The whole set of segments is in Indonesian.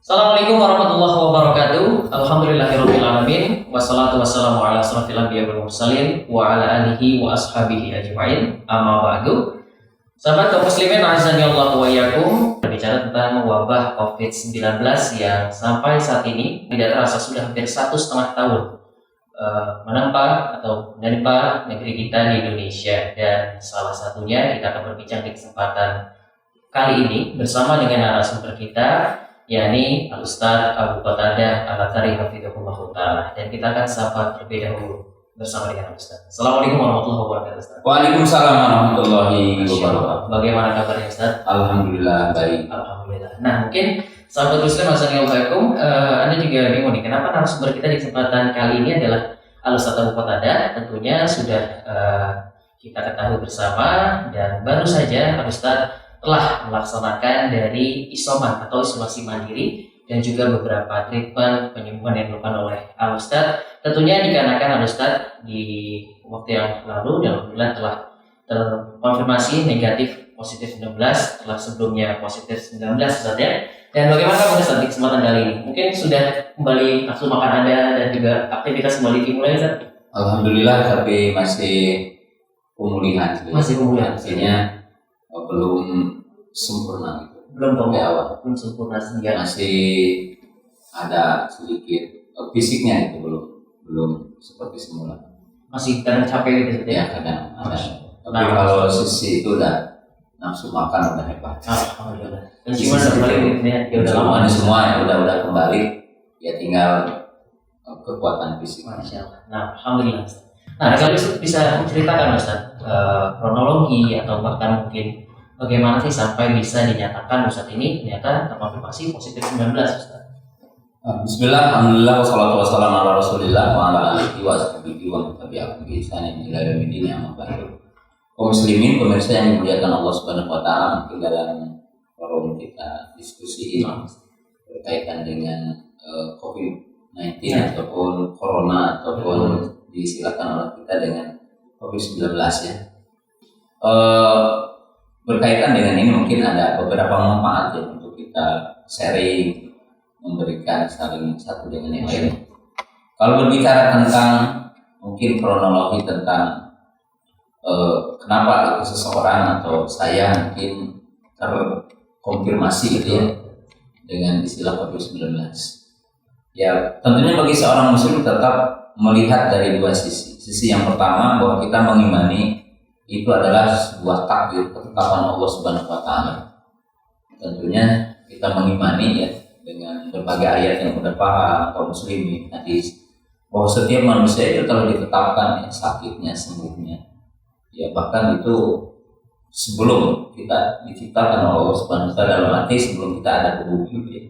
Assalamualaikum warahmatullahi wabarakatuh. Alhamdulillahirabbil alamin. Wassalatu wassalamu ala asrofil anbiya'i wal mursalin wa ala alihi wa ashabihi ajma'in. Amma ba'du. Sahabat kaum muslimin azanillahu wa iyyakum. Berbicara tentang wabah Covid-19 yang sampai saat ini tidak terasa sudah hampir 1,5 tahun menimpa negeri kita di Indonesia, dan salah satunya kita akan berbincang di kesempatan kali ini bersama dengan narasumber kita, yakni Al-Ustaz Abu Qatadah Al-Athari hafizahullah ta'ala, dan kita akan sapa terlebih dahulu bersama dengan Ustaz. Assalamualaikum warahmatullahi wabarakatuh, Ustaz. Waalaikumsalam warahmatullahi wabarakatuh. Bagaimana kabarnya, Ustaz? Alhamdulillah baik. Alhamdulillah. Nah, mungkin sahabat muslim assalamualaikum, Anda juga bingung nih, kenapa narasumber kita di kesempatan kali ini adalah Al-Ustaz Abu Qatadah. Tentunya sudah kita ketahui bersama, dan baru saja Al-Ustaz telah melaksanakan dari isoman atau isolasi mandiri dan juga beberapa treatment penyembuhan yang dilakukan oleh Al-Ustaz. Tentunya dikarenakan Al-Ustaz di waktu yang lalu dan alhamdulillah telah terkonfirmasi negatif positif 19, setelah sebelumnya positif 19, Ustaz ya. Dan bagaimana kamu, Ustaz, di kesempatan kali ini? Mungkin sudah kembali nafsu makan Anda dan juga aktivitas kembali dimulai, Ustaz? Alhamdulillah, tapi masih pemulihan. Masih pemulihan. Artinya belum sempurna gitu. Belum awal. Belum sempurna sehingga masih ada sedikit fisiknya itu belum seperti semula. Masih kadang capek gitu ya. Kadang ada. Tapi kalau sisi itu udah nafsu makan udah hebat. Alhamdulillah. Penciuman udah kembali ya. Udah lama semua ya udah kembali. Ya tinggal kekuatan fisik. Masya Allah. Nah, alhamdulillah. Nah, kalau bisa menceritakan, Ustaz, kronologi atau bahkan mungkin bagaimana sih sampai bisa dinyatakan Ustaz ini ternyata terkonfirmasi positif 19, Ustaz? Bismillah, alhamdulillah, wassalatu wassalamu ala rasulillah wa ala alihi wa sahbihi wa man tabi'ahum bi ihsanin ila yaumil din, amma ba'du. Kaum muslimin, pemirsa yang dimuliakan Allah Subhanahu wa taala, mungkin dalam forum kita diskusi ini berkaitan dengan COVID-19 ataupun corona ataupun disilakan oleh kita dengan COVID-19 ya. Berkaitan dengan ini mungkin ada beberapa manfaat ya untuk kita sharing, memberikan saling satu dengan yang lain. Kalau berbicara tentang mungkin kronologi tentang kenapa seseorang atau saya mungkin terkonfirmasi gitu ya dengan istilah COVID-19. Ya tentunya bagi seorang muslim tetap melihat dari dua sisi. Sisi yang pertama bahwa kita mengimani itu adalah sebuah takdir ketetapan Allah Subhanahu wa taala. Tentunya kita mengimani ya dengan berbagai ayat yang sudah paham kaum muslimin hadis bahwa setiap manusia itu telah ditetapkan ya, sakitnya, sembuhnya. Ya bahkan itu sebelum kita diciptakan oleh Allah Subhanahu wa taala, dalam arti sebelum kita ada tubuh ya.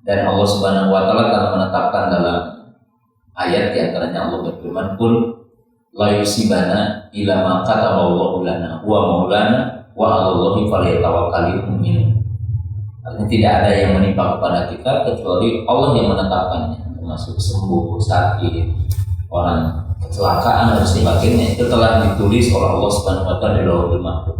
Dan Allah Subhanahu wa taala telah menetapkan dalam ayat di antaranya Allah berfirman, "Qul la yusibana illa ma kataballahu lana wa maulana wa 'alallahi falyatawakkalul mu'minun." Artinya tidak ada yang menimpa kepada kita kecuali Allah yang menetapkannya, termasuk sembuh, sakit, orang kecelakaan dan sebagainya itu telah ditulis oleh Allah Subhanahu wa taala di Lauhul Mahfuz.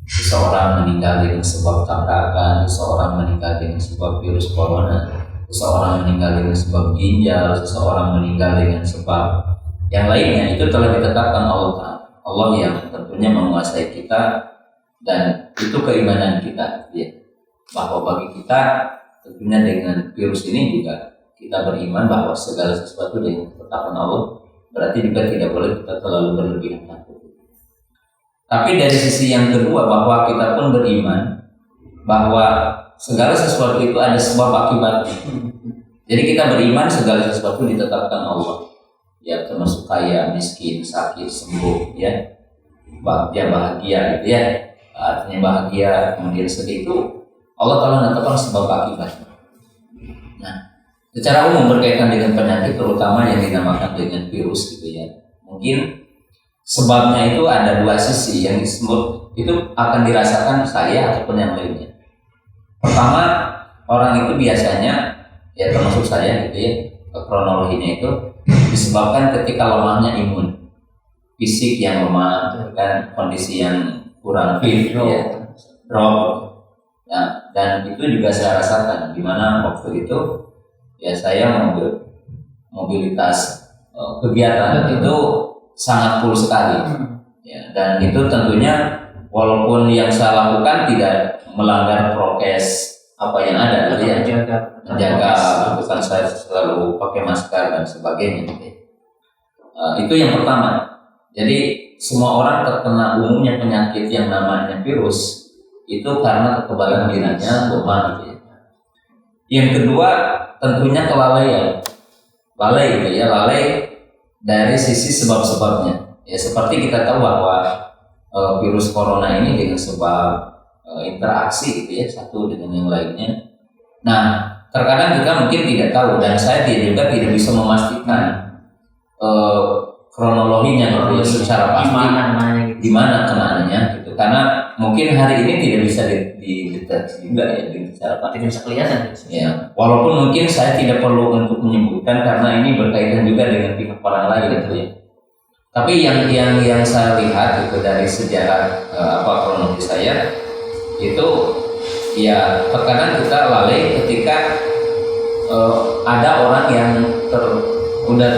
Seseorang meninggal dengan sebab tabrakan, seseorang meninggal dengan sebab virus corona, seseorang meninggal dengan sebab ginjal, seseorang meninggal dengan sebab yang lainnya, itu telah ditetapkan Allah Ta'ala. Allah yang tentunya menguasai kita, dan itu keimanan kita ya. Bahwa bagi kita tentunya dengan virus ini juga kita beriman bahwa segala sesuatu dengan ketetapan Allah, berarti juga tidak boleh kita terlalu berlebihan. Tapi dari sisi yang kedua bahwa kita pun beriman bahwa segala sesuatu itu ada sebab akibatnya. Jadi kita beriman segala sesuatu ditetapkan Allah. Ya termasuk kaya, miskin, sakit, sembuh, ya bahagia gitu ya. Artinya bahagia kemudian sedih itu Allah telah menetapkan sebab akibatnya. Nah, secara umum berkaitan dengan penyakit terutama yang dinamakan dengan virus gitu ya. Mungkin sebabnya itu ada dua sisi yang disebut itu akan dirasakan saya ataupun yang lainnya. Pertama, orang itu biasanya ya termasuk saya gitu ya, kronologinya itu disebabkan ketika lemahnya imun, fisik yang lemah dan kondisi yang kurang fit, ya, drop. Nah, dan itu juga saya rasakan di mana waktu itu ya saya mobilitas kegiatan itu sangat full sekali. Ya, dan itu tentunya walaupun yang saya lakukan tidak melanggar prokes apa yang ada, gitu ya, menjaga bukan saya selalu pakai masker dan sebagainya. Gitu. Itu yang pertama. Jadi semua orang terkena umumnya penyakit yang namanya virus itu karena kekebalan dirinya lemah, gitu ya. Yang kedua tentunya kelalaian, lalai gitu ya, lalai dari sisi sebab-sebabnya. Ya seperti kita tahu bahwa virus corona ini dengan sebab interaksi gitu ya satu dengan yang lainnya. Nah terkadang kita mungkin tidak tahu dan saya juga tidak bisa memastikan kronologinya gitu ya secara pasti di mana kenaannya gitu, karena mungkin hari ini tidak bisa dideteksi juga ya secara pasti, tidak bisa kelihatan ya, walaupun mungkin saya tidak perlu untuk menyebutkan karena ini berkaitan juga dengan pihak orang lain gitu ya. Tapi yang saya lihat itu dari sejarah kronologis saya itu ya terkadang kita lalai ketika ada orang yang terkena,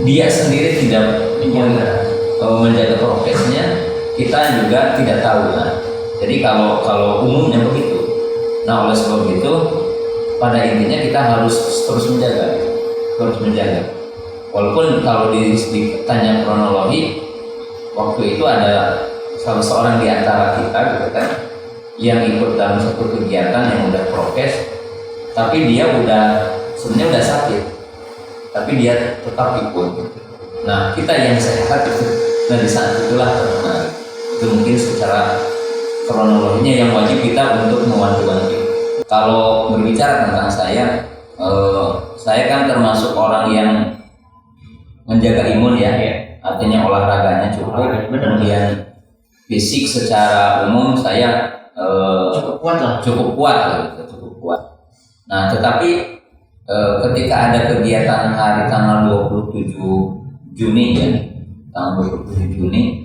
dia sendiri tidak menjaga prokesnya, kita juga tidak tahu. Nah, jadi kalau umumnya begitu. Nah oleh sebab itu pada intinya kita harus terus menjaga. Walaupun kalau ditanya kronologi, waktu itu ada salah seorang di antara kita gitu kan yang ikut dalam satu kegiatan yang udah prokes, tapi dia sebenarnya udah sakit, tapi dia tetap ikut. Nah kita yang sehat itu, nah di saat itulah itu mungkin secara kronologinya yang wajib kita untuk mewanti-wanti. Kalau berbicara tentang saya kan termasuk orang yang menjaga imun ya, artinya olahraganya cukup, kemudian fisik secara umum saya cukup kuat. Nah tetapi ketika ada kegiatan hari tanggal 27 Juni ya, tanggal 27 Juni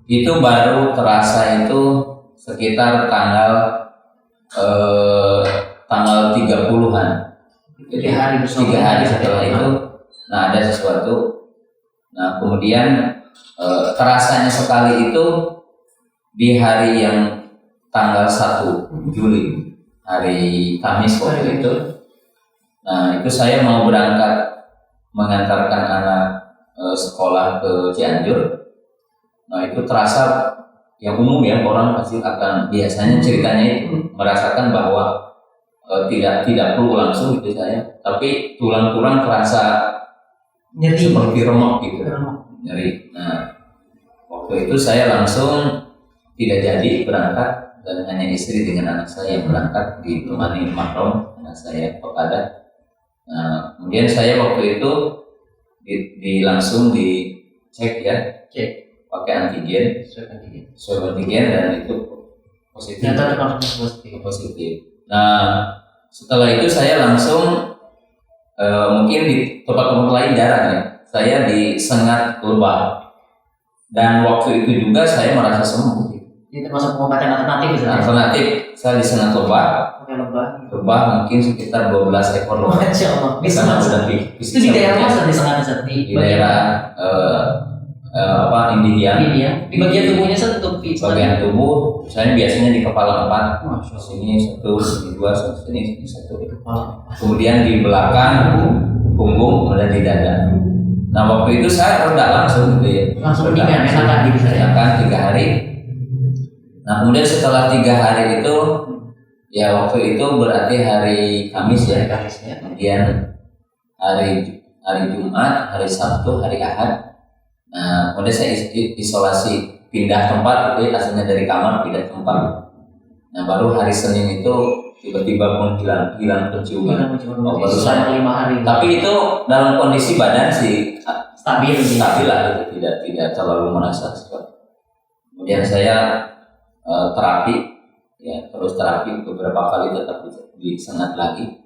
itu baru terasa itu sekitar tanggal 30-an. Jadi 3 hari setelah itu, nah ada sesuatu. Nah kemudian terasanya sekali itu di hari yang tanggal 1 Juli, hari Kamis waktu itu. Nah itu saya mau berangkat mengantarkan anak sekolah ke Cianjur. Nah itu terasa yang umum ya, orang pasti akan biasanya ceritanya itu merasakan bahwa tidak perlu langsung gitu saya, tapi tulang-tulang terasa nyeri seperti remuk gitu, nyeri. Nah waktu itu saya langsung tidak jadi berangkat dan hanya istri dengan anak saya yang berangkat, ditemani mahram anak saya kepada. Nah kemudian saya waktu itu langsung dicek ya, pakai antigen, swab antigen dan itu positif. Nah setelah itu saya langsung mungkin di tempat-tempat lain jarang ya, saya disengat lebah dan waktu itu juga saya merasa sembuh. Ini termasuk pengobatan alternatif ya? Alternatif, saya disengat lebah mungkin sekitar 12 ekor lebah. Di sana itu di daerah mana disengat di daerah Indian. Di bagian tubuhnya satu. Bagian tubuh, saya biasanya di kepala 4, sini 1, sini 2, sini 1. Kemudian di belakang punggung, kemudian di dada. Nah waktu itu saya reda langsung gitu ya. Langsung enakan 3 hari. Nah kemudian setelah 3 hari itu, ya waktu itu berarti hari Kamis ya. Kemudian hari Jumat, hari Sabtu, hari Ahad. Nah, kemudian saya isolasi, pindah tempat gitu ya, asalnya dari kamar pindah tempat. Nah, baru hari Senin itu tiba-tiba hilang penciuman. Baru selama 5 hari. Tapi itu dalam kondisi badan sih stabil lah gitu, tidak terlalu merasa sesuatu. Kemudian saya terapi ya, terus terapi beberapa kali tetap disengat lagi.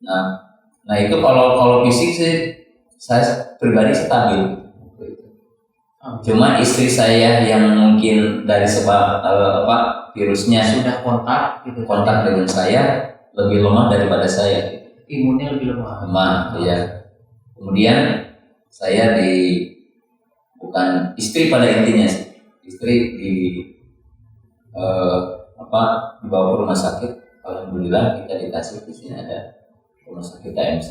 Nah itu kalau fisik sih saya pribadi stabil. Cuma istri saya yang mungkin dari sebab virusnya sudah kontak gitu. Kontak dengan saya lebih lemah daripada saya. Imunnya lebih lemah. Ya. Kemudian saya bukan istri pada intinya sih. Istri dibawa ke rumah sakit. Alhamdulillah kita dikasih di sini ada rumah sakit TMC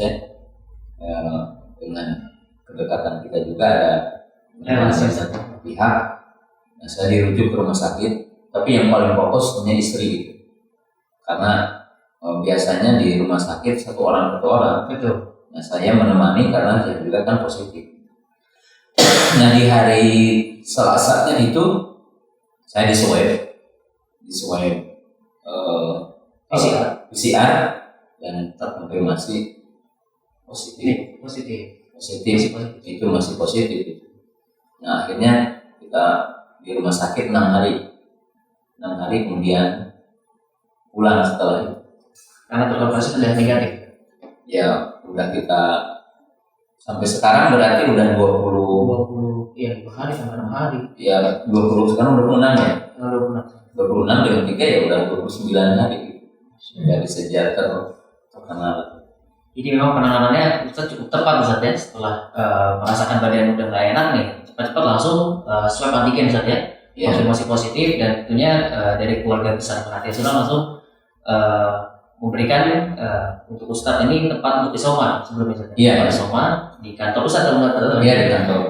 dengan kedekatan kita juga ada pihak. Nah, saya dirujuk ke rumah sakit, tapi yang paling fokus punya istri gitu. Karena biasanya di rumah sakit satu orang. Betul. Nah, saya menemani karena dia juga kan positif. Nah, di hari Selasanya itu saya di swab PCR dan terkonfirmasi positif. Itu masih positif. Nah, akhirnya kita di rumah sakit 6 hari kemudian pulang setelah itu. Karena terkonfirmasi sudah negatif. Ya, udah kita sampai sekarang berarti udah 20 hari sampai 6 hari. Ya, 20 sekarang 26 ya. 26 dengan 3 ya udah 29 hari. Dari sejak terkenal. Jadi memang penanganannya Ustaz cukup tepat Ustaz ya, setelah merasakan badan udah nggak enak nih, cepat-cepat langsung swab antigen Ustaz ya, konfirmasi positif, dan tentunya dari keluarga besar Perhatian Sunnah langsung memberikan untuk Ustaz ini tempat untuk isoman sebelumnya Ustaz. Isoman di kantor Ustaz atau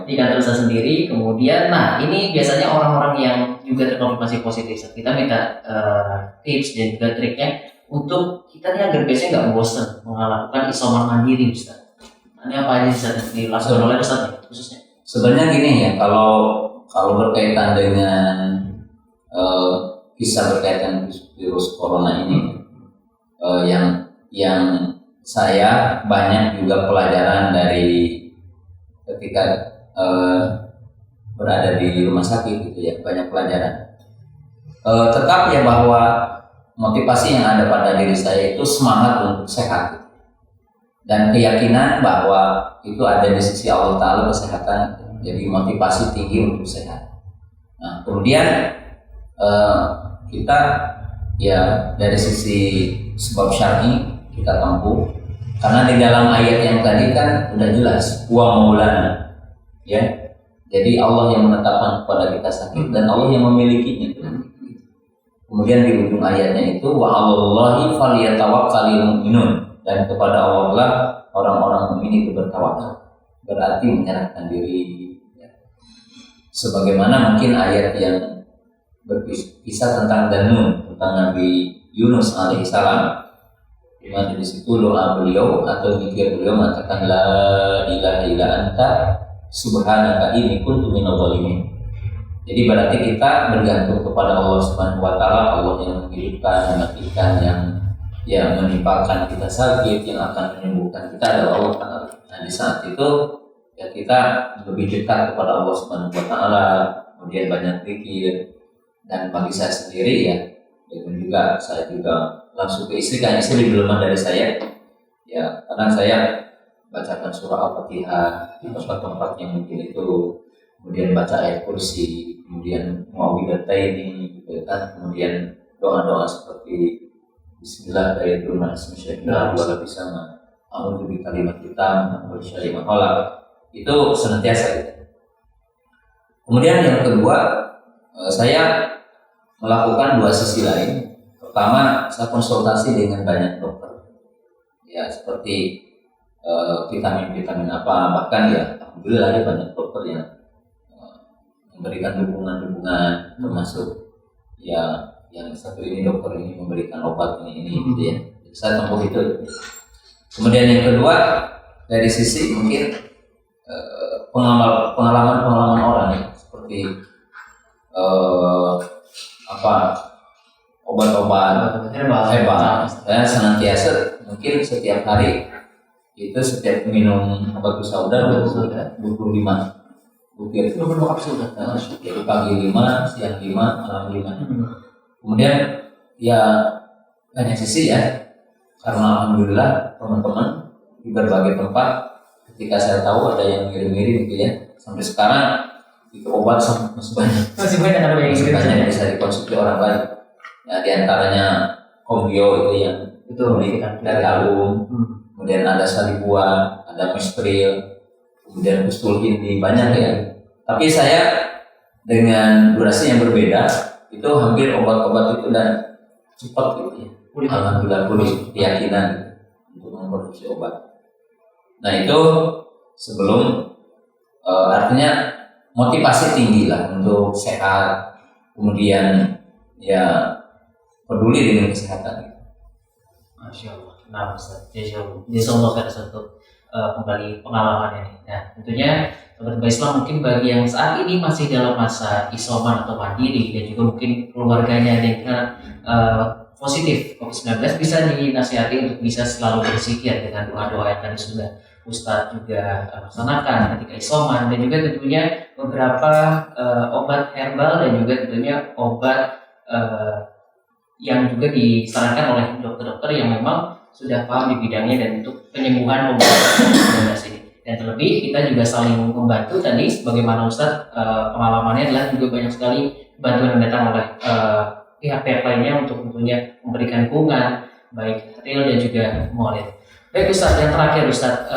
di kantor Ustaz sendiri. Kemudian, nah ini biasanya orang-orang yang juga terkonfirmasi positif Ustaz, kita minta tips dan juga triknya untuk kita nih agar biasanya nggak bosan melakukan isoman mandiri Ustaz. Ini apa aja bisa dilakukan oleh Ustaz khususnya? Sebenarnya gini ya, kalau berkaitan dengan kisah berkaitan virus corona ini, yang saya banyak juga pelajaran dari ketika berada di rumah sakit gitu ya, banyak pelajaran. Tetap ya bahwa motivasi yang ada pada diri saya itu semangat untuk sehat dan keyakinan bahwa itu ada di sisi Allah Ta'ala kesehatan, jadi motivasi tinggi untuk sehat. Nah, kemudian kita ya dari sisi sebab syar'i kita tempuh, karena di dalam ayat yang tadi kan udah jelas wa maulana ya, jadi Allah yang menetapkan kepada kita sakit dan Allah yang memilikinya. Kemudian di ujung ayatnya itu wa 'alallahi falyatawakkalul mu'minun, dan kepada Allah lah orang-orang mukmin itu bertawakal, berarti menyerahkan diri ya. Sebagaimana mungkin ayat yang berkisah tentang Danun, tentang Nabi Yunus alaihissalam, di mana di situ doa beliau atau zikir beliau mengatakan la ilaha illa anta subhanaka inni kuntu minadh dhalimin. Jadi berarti kita bergantung kepada Allah Subhanahu wa taala, Allah yang menghidupkan, mematikan, yang menimpakan kita sakit, yang akan menyembuhkan kita adalah Allah Ta'ala. Nah, di saat itu ya kita lebih dekat kepada Allah Subhanahu wa taala, kemudian banyak zikir. Dan bagi saya sendiri ya, dan juga saya juga langsung ke istri, kan istri lebih lemah dari saya. Ya, karena saya bacakan surah Al-Fatihah di tempat-tempat yang mungkin itu, kemudian baca ayat kursi, kemudian muawwidataini gitu kan, kemudian doa-doa seperti Bismillah dari Tuhan Bismillah wala bisama a'udzu bi kalimat hitam wa syarri ma khalaq, itu senantiasa gitu. Kemudian yang kedua, saya melakukan dua sisi lain. Pertama, saya konsultasi dengan banyak dokter ya, seperti vitamin apa, bahkan ya alhamdulillah ya banyak dokter yang memberikan dukungan termasuk ya yang satu ini dokter ini memberikan obat ini gitu ya. Saya tempuh itu. Kemudian yang kedua, dari sisi mungkin pengalaman orang ya, seperti obat-obat herbal. Saya senantiasa mungkin setiap hari itu setiap minum obat sauda 25 butir, 22 kapsul jadi pagi 5, siang 5, malam 5. Kemudian ya banyak sisi ya, karena alhamdulillah teman-teman di berbagai tempat ketika saya tahu ada yang ngirim-ngirim gitu ya, sampai sekarang itu obat masih banyak. Masih banyak ada yang Masih banyak yang bisa dikonsumsi orang lain. Ya, di antaranya kombio itu yang dari alum, kemudian ada salibua, ada mispril, kemudian pustul hindi, banyak ya. Tapi saya dengan durasi yang berbeda itu hampir obat-obat itu dan cepat gitu ya. Alhamdulillah pulih keyakinan untuk memproduksi obat. Nah itu sebelum artinya motivasi tinggi lah untuk sehat, kemudian ya peduli dengan kesehatan. Masya Allah. Nah, Ustaz, Jazakallah khair satu kembali pengalamannya. Nah, tentunya sobat Islam mungkin bagi yang saat ini masih dalam masa isoman atau mandiri dan juga mungkin keluarganya ada yang kena positif COVID-19 bisa dinasihati untuk bisa selalu berzikir dengan doa-doa yang tadi sudah Ustadz juga laksanakan ketika isoman, dan juga tentunya beberapa obat herbal dan juga tentunya obat yang juga disarankan oleh dokter-dokter yang memang sudah paham di bidangnya dan untuk penyembuhan COVID-19 ini. Dan terlebih kita juga saling membantu tadi, sebagaimana Ustadz pengalamannya adalah juga banyak sekali bantuan yang datang oleh pihak-pihak lainnya untuk tentunya memberikan dukungan baik real dan juga moral. Baik Ustadz, yang terakhir Ustadz,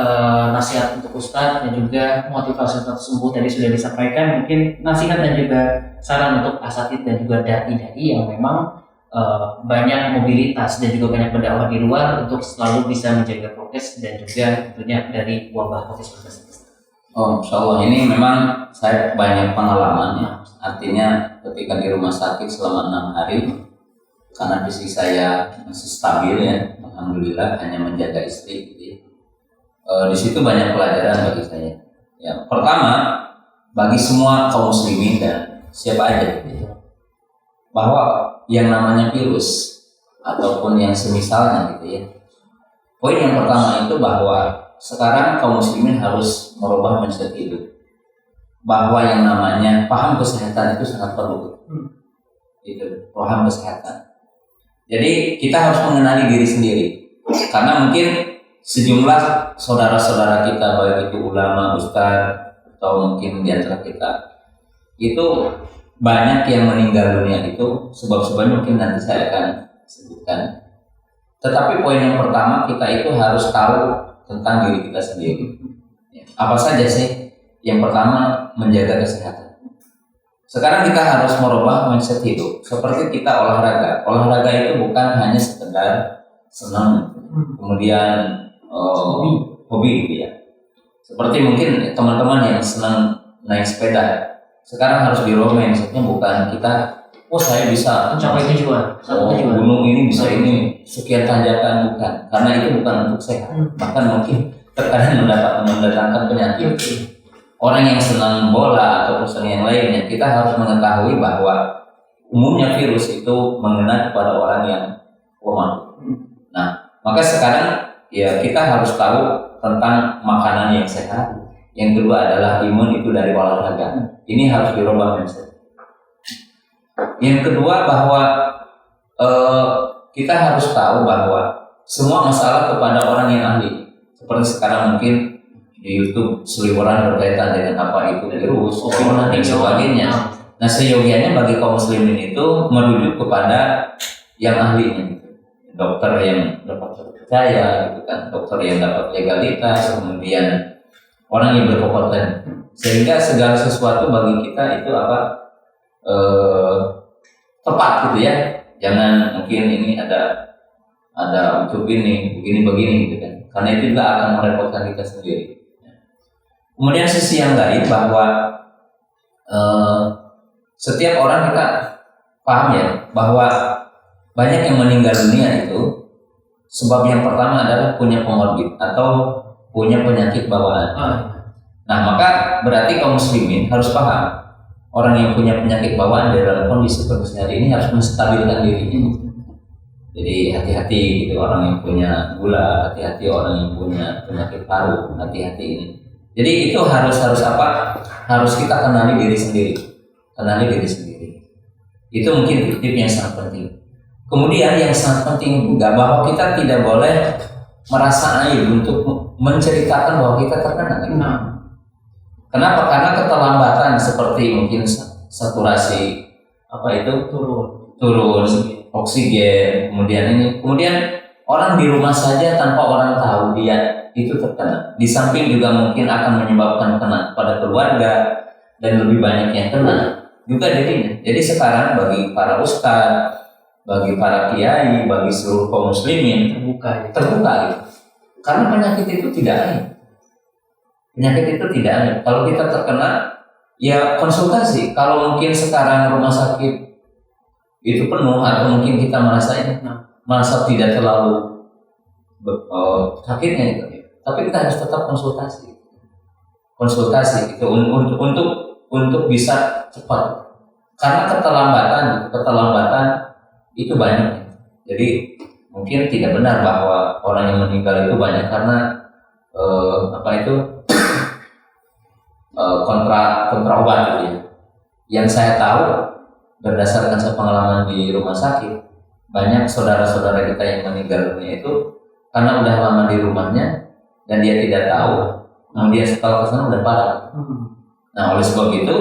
nasihat untuk Ustadz dan juga motivasi untuk sembuh tadi sudah disampaikan, mungkin nasihat dan juga saran untuk asatid dan juga dai-dai yang memang banyak mobilitas dan juga banyak berdakwah di luar untuk selalu bisa menjaga prokes dan juga tentunya dari wabah COVID-19. Oh, insya Allah ini memang saya banyak pengalaman ya. Artinya ketika di rumah sakit selama 6 hari, karena fisik saya masih stabil ya, alhamdulillah, hanya menjaga istri gitu ya. Di situ banyak pelajaran bagi saya. Ya, pertama bagi semua kaum muslimin dan siapa aja gitu ya, bahwa yang namanya virus ataupun yang semisalnya gitu ya. Poin yang pertama itu bahwa sekarang kaum muslimin harus merubah mindset hidup, bahwa yang namanya paham kesehatan itu sangat perlu. Itu paham kesehatan. Jadi kita harus mengenali diri sendiri, karena mungkin sejumlah saudara-saudara kita, baik itu ulama, ustaz, atau mungkin di antara kita itu banyak yang meninggal dunia itu sebab-sebabnya mungkin nanti saya akan sebutkan. Tetapi poin yang pertama, kita itu harus tahu tentang diri kita sendiri. Apa saja sih? Yang pertama, menjaga kesehatan. Sekarang kita harus merubah mindset hidup. Seperti kita olahraga. Olahraga itu bukan hanya sekedar senang, kemudian hobi gitu ya. Seperti mungkin teman-teman yang senang naik sepeda. Sekarang harus dirubah mindsetnya, bukan kita, oh saya bisa mencapai tujuan. Gunung ini bisa ini sekian tanjakan, bukan. Karena itu bukan untuk sehat. Bahkan mungkin terkadang mendatangkan penyakit. Orang yang senang bola atau senang yang lainnya, kita harus mengetahui bahwa umumnya virus itu mengena kepada orang yang lemah. Nah, maka sekarang ya kita harus tahu tentang makanan yang sehat. Yang kedua adalah imun itu dari olahraga. Ini harus dirubah mindset. Yang kedua bahwa kita harus tahu bahwa semua masalah kepada orang yang ahli. Seperti sekarang mungkin di YouTube seliweran berkaitan dengan apa itu virus, dan sebagainya. Nah, seyogianya bagi kaum muslimin itu merujuk kepada yang ahlinya, dokter yang dapat terpercaya, gitu kan, dokter yang dapat legalitas, kemudian orang yang berkompeten, sehingga segala sesuatu bagi kita itu tepat gitu ya. Jangan mungkin ini ada untuk ini begini gitu kan, karena itu juga akan merepotkan kita sendiri. Kemudian sisi yang lain bahwa setiap orang kita paham ya bahwa banyak yang meninggal dunia itu sebab yang pertama adalah punya komorbid atau punya penyakit bawaan. Nah, maka berarti kaum muslimin harus paham orang yang punya penyakit bawaan dalam kondisi seperti hari ini harus menstabilkan dirinya. Jadi hati-hati gitu orang yang punya gula, hati-hati orang yang punya penyakit paru, hati-hati ini. Jadi itu harus apa? Harus kita kenali diri sendiri. Itu mungkin tip yang sangat penting. Kemudian yang sangat penting juga bahwa kita tidak boleh merasa aib untuk menceritakan bahwa kita terkena. Kenapa? Karena keterlambatan seperti mungkin saturasi turun oksigen, kemudian orang di rumah saja tanpa orang tahu dia itu terkena. Di samping juga mungkin akan menyebabkan kena pada keluarga dan lebih banyak yang kena juga dirinya. Jadi sekarang bagi para ustadz, bagi para kiai, bagi seluruh kaum muslimin terbuka gitu. Karena penyakit itu tidak ada. Kalau kita terkena, ya konsultasi. Kalau mungkin sekarang rumah sakit itu penuh atau mungkin kita merasa tidak terlalu sakitnya gitu. Tapi kita harus tetap konsultasi itu untuk bisa cepat. Karena keterlambatan itu banyak. Jadi mungkin tidak benar bahwa orang yang meninggal itu banyak karena kontra obat gitu ya. Yang saya tahu berdasarkan pengalaman di rumah sakit, banyak saudara-saudara kita yang meninggal dunia itu karena udah lama di rumahnya dan dia tidak tahu, kemudian setelah kesana udah parah. Nah, oleh sebab itu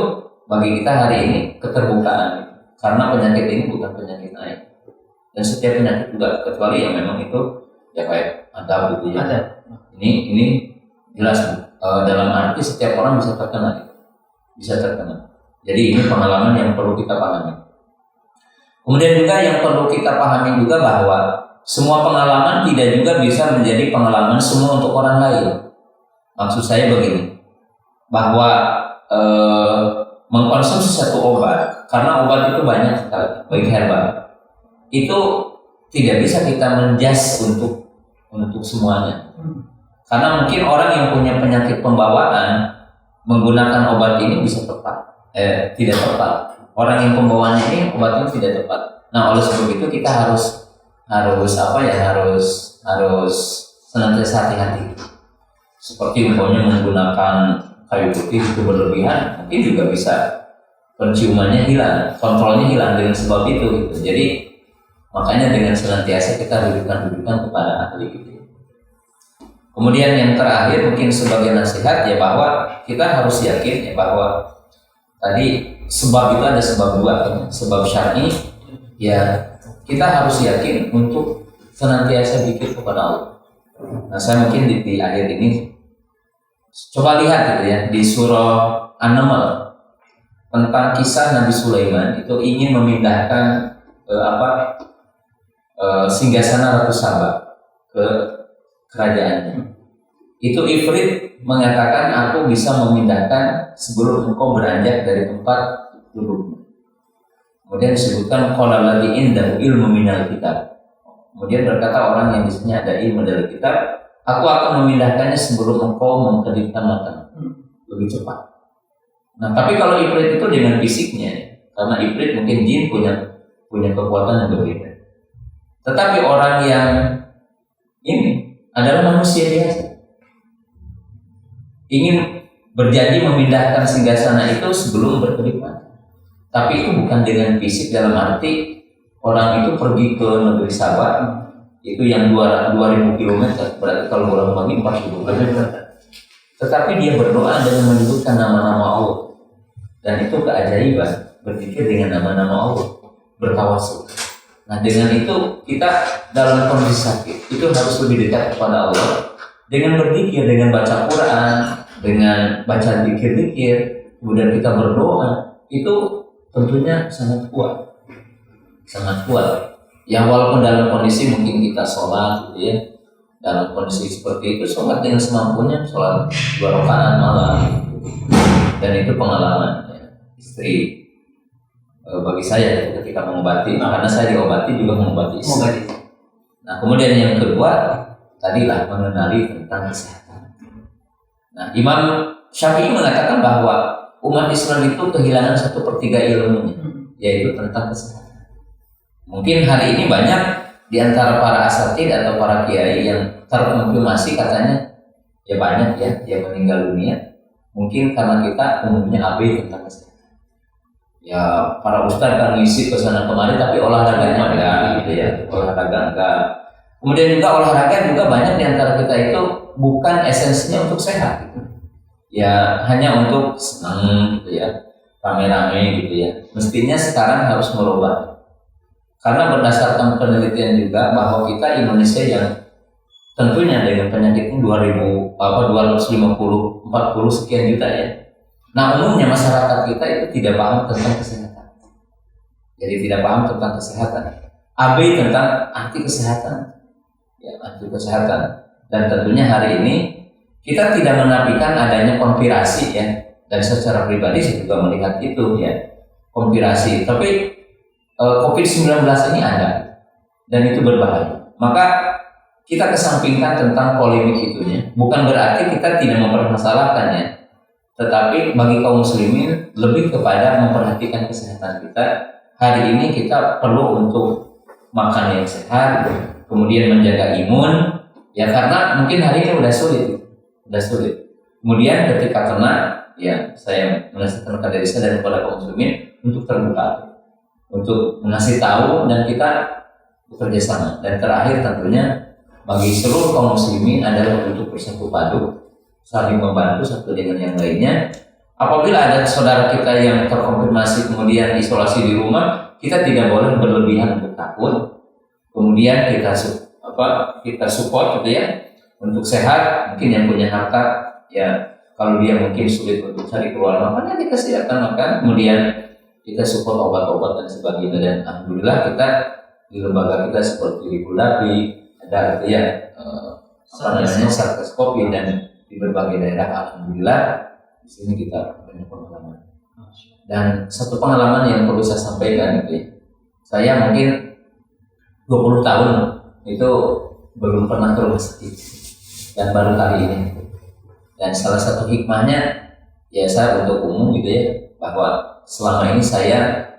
bagi kita hari ini keterbukaan, karena penyakit ini bukan penyakit aib dan setiap penyakit juga, kecuali yang memang itu ya kayak adab gitu ya. Ini jelas dalam arti setiap orang bisa terkena. Jadi ini pengalaman yang perlu kita pahami. Kemudian juga yang perlu kita pahami juga bahwa semua pengalaman tidak juga bisa menjadi pengalaman semua untuk orang lain. Maksud saya begini, bahwa mengkonsumsi satu obat, karena obat itu banyak sekali, baik herbal, itu tidak bisa kita menjudge untuk semuanya. Karena mungkin orang yang punya penyakit pembawaan menggunakan obat ini bisa tidak tepat. Orang yang pembawaannya ini obatnya tidak tepat. Nah, oleh sebab itu kita harus senantiasa hati-hati. Seperti umpamanya menggunakan kayu putih itu berlebihan, mungkin juga bisa penciumannya hilang, kontrolnya hilang dengan sebab itu gitu. Jadi makanya dengan senantiasa kita rujukan kepada ahli gitu. Kemudian yang terakhir mungkin sebagai nasihat ya, bahwa kita harus yakin ya bahwa tadi sebab itu ada sebab dua, sebab syar'i ya, kita harus yakin untuk senantiasa zikir kepada Allah. Nah, saya mungkin di akhir ini coba lihat gitu ya di surah An-Naml tentang kisah Nabi Sulaiman itu ingin memindahkan singgasana Ratu Saba ke kerajaannya. Itu Ifrit mengatakan, aku bisa memindahkan sebelum engkau beranjak dari tempat dudukmu. Kemudian disebutkan qala ladzi indahu ilmu minal kitab. Kemudian berkata orang yang di sini ada ilmu dari kitab, aku akan memindahkannya sebelum engkau mengkedipkan mata. Lebih cepat. Nah, tapi kalau Ifrit itu dengan fisiknya, karena Ifrit mungkin jin punya kekuatan yang berbeda. Tetapi orang yang ini adalah manusia biasa, ingin berjanji memindahkan singgasana itu sebelum berkedip mata. Tapi itu bukan dengan fisik, dalam arti orang itu pergi ke negeri Sabah itu yang 2000 km, berarti kalau bolak balik 4000 km. Tetapi dia berdoa dengan menyebutkan nama-nama Allah, dan itu keajaiban, berzikir dengan nama-nama Allah, bertawasul. Nah, dengan itu kita dalam kondisi sakit itu harus lebih dekat kepada Allah dengan berzikir, dengan baca Quran, dengan baca zikir-zikir, kemudian kita berdoa, itu tentunya sangat kuat. Ya, walaupun dalam kondisi mungkin kita sholat gitu ya, dalam kondisi seperti itu sholat dengan semampunya, sholat 2 rakaat malam, dan itu pengalaman ya, istri bagi saya ketika mengobati, karena saya diobati juga mengobati istri. Nah, kemudian yang kedua tadilah mengenali tentang kesehatan. Nah, Imam Syafi'i mengatakan bahwa umat Islam itu kehilangan 1/3 ilmunya, yaitu tentang kesehatan. Mungkin hari ini banyak di antara para asatid atau para kiai yang terkonfirmasi katanya ya banyak ya yang meninggal dunia, mungkin karena kita umumnya abai tentang kesehatan. Ya, para ustadz kan ngisi ke sana kemari, tapi olahraganya enggak gitu ya, olahraga enggak. Kemudian juga olahraga juga banyak di antara kita itu bukan esensinya untuk sehat gitu. ya hanya untuk senang gitu ya, rame-rame gitu ya. Mestinya sekarang harus merubah. Karena berdasarkan penelitian juga bahwa kita Indonesia yang tentunya dengan penyakitnya 250 sekian juta ya. Nah, umumnya masyarakat kita itu tidak paham tentang kesehatan. Jadi tidak paham tentang kesehatan. Abai tentang anti kesehatan. Ya, anti kesehatan. Dan tentunya hari ini kita tidak menafikan adanya konspirasi ya. Dan secara pribadi saya juga melihat itu ya, konspirasi. Tapi COVID-19 ini ada dan itu berbahaya. Maka kita kesampingkan tentang polemik itunya. Bukan berarti kita tidak mempermasalahkannya, tetapi bagi kaum muslimin lebih kepada memperhatikan kesehatan kita. Hari ini kita perlu untuk makan yang sehat, kemudian menjaga imun, ya karena mungkin hari ini udah sulit. Kemudian ketika kena, ya saya menasihatkan kepada diri saya dan kepada kaum muslimin untuk terbuka, untuk mengasih tahu dan kita bekerja sama. Dan terakhir tentunya bagi seluruh kaum muslimin adalah untuk bersatu padu, saling membantu satu dengan yang lainnya. Apabila ada saudara kita yang terkonfirmasi kemudian isolasi di rumah, kita tidak boleh berlebihan untuk takut. Kemudian kita support gitu ya untuk sehat. Mungkin yang punya harta ya kalau dia mungkin sulit untuk cari keluar makanya dikasihkan makan. Kemudian kita support obat-obat dan sebagainya. Dan alhamdulillah kita di lembaga kita seperti di Kudapi ada gitu ya Satgas Covid dan di berbagai daerah alhamdulillah di sini kita banyak pengalaman. Dan satu pengalaman yang perlu saya sampaikan itu ya, saya mungkin 20 tahun itu belum pernah ke rumah sakit dan baru kali ini. Dan salah satu hikmahnya ya saya untuk umum gitu ya, bahwa selama ini saya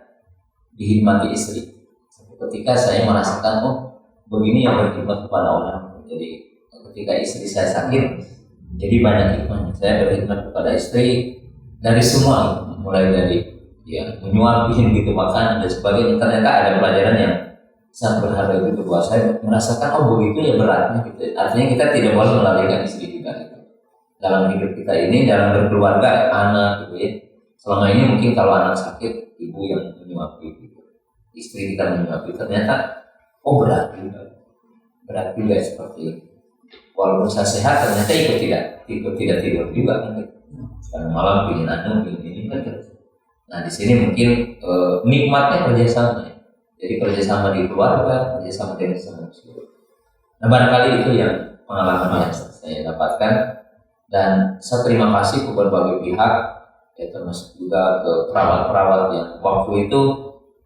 dihikmati istri. Ketika saya merasakan begini yang berkhidmat kepada orang. Jadi ketika istri saya sakit, jadi banyak hikmahnya. Saya berkhidmat kepada istri dari semua, mulai dari ya menyuapin gitu makan dan sebagainya. Ternyata ada pelajaran yang sangat berharga itu bahwa saya merasakan begitu ya beratnya gitu. Artinya kita tidak boleh melalaikan istri kita gitu. Dalam hidup kita ini, dalam berkeluarga, anak gitu ya. Selama ini mungkin kalau anak sakit, ibu yang menyuapi gitu. Istri kita menyuapi, ternyata berat juga seperti itu. Walaupun saya sehat, ternyata ikut tidak tidur juga kan. Karena malam pingin ini kan. Nah di sini mungkin nikmatnya kerjasama. Jadi kerjasama di keluarga, kerjasama dengan sama muslim. Nah barangkali itu yang pengalaman yang saya dapatkan. Dan saya terima kasih ke berbagai pihak, ya termasuk juga ke perawat-perawat yang waktu itu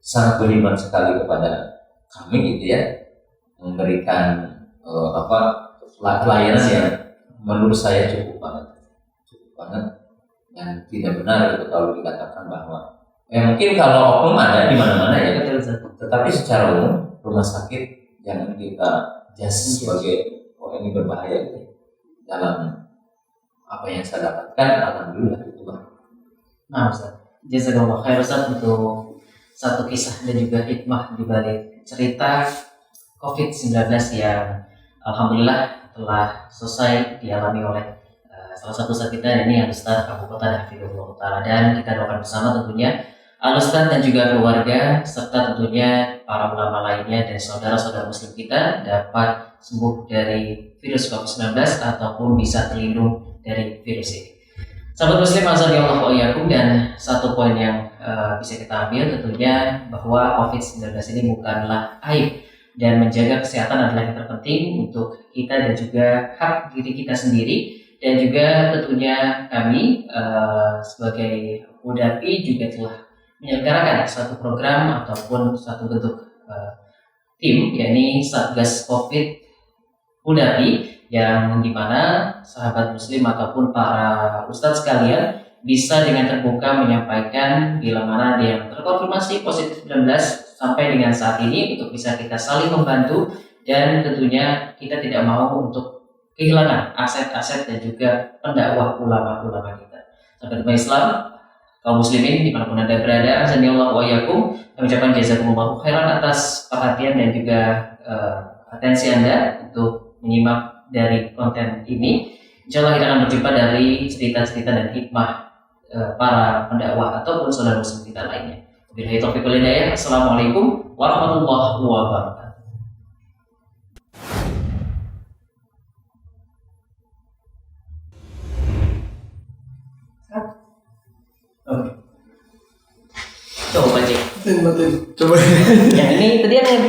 sangat berkhidmat sekali kepada kami gitu ya, memberikan pelayanan yang menurut saya cukup banget dan tidak benar itu kalau dikatakan bahwa mungkin kalau oknum ada di mana-mana ya, tetapi secara umum rumah sakit jangan kita judge sebagai ini berbahaya gitu. Dalam apa yang saya dapatkan alhamdulillah itu bang. Nah Ustaz, jazakallahu khair Ustaz untuk satu kisah dan juga hikmah di balik cerita COVID-19 yang alhamdulillah telah selesai dialami oleh salah satu ustaz kita ini Ustaz Abu Qatadah Hafizahullah Ta'ala. Dan kita doakan bersama tentunya Ustaz dan juga keluarga serta tentunya para ulama lainnya dan saudara-saudara muslim kita dapat sembuh dari virus COVID-19 ataupun bisa terlindung dari virus ini. Sahabat muslim azanillahu wa iyyakum, dan satu poin yang bisa kita ambil tentunya bahwa COVID-19 ini bukanlah aib, dan menjaga kesehatan adalah yang terpenting untuk kita dan juga hak diri kita sendiri. Dan juga tentunya kami sebagai Kudapi juga telah menyelenggarakan suatu program ataupun suatu bentuk tim, yakni Satgas Covid Kudapi, yang dimana sahabat muslim ataupun para ustadz sekalian bisa dengan terbuka menyampaikan bila mana ada yang terkonfirmasi positif 19 sampai dengan saat ini, untuk bisa kita saling membantu dan tentunya kita tidak mau untuk kehilangan aset-aset dan juga pendakwah ulama-ulama kita. Sahabat Islam, kaum muslimin dimanapun anda berada, azanillahu wa iyyakum, kami ucapkan jazakumullahu khairan atas perhatian dan juga atensi anda untuk menyimak dari konten ini. Insya Allah kita akan berjumpa dari cerita-cerita dan hikmah para pendakwah ataupun saudara muslim kita lainnya. Wabillahi taufiq wal hidayah. Assalamualaikum warahmatullahi wabarakatuh. Coba cek. Coba. Yang ini tadi yang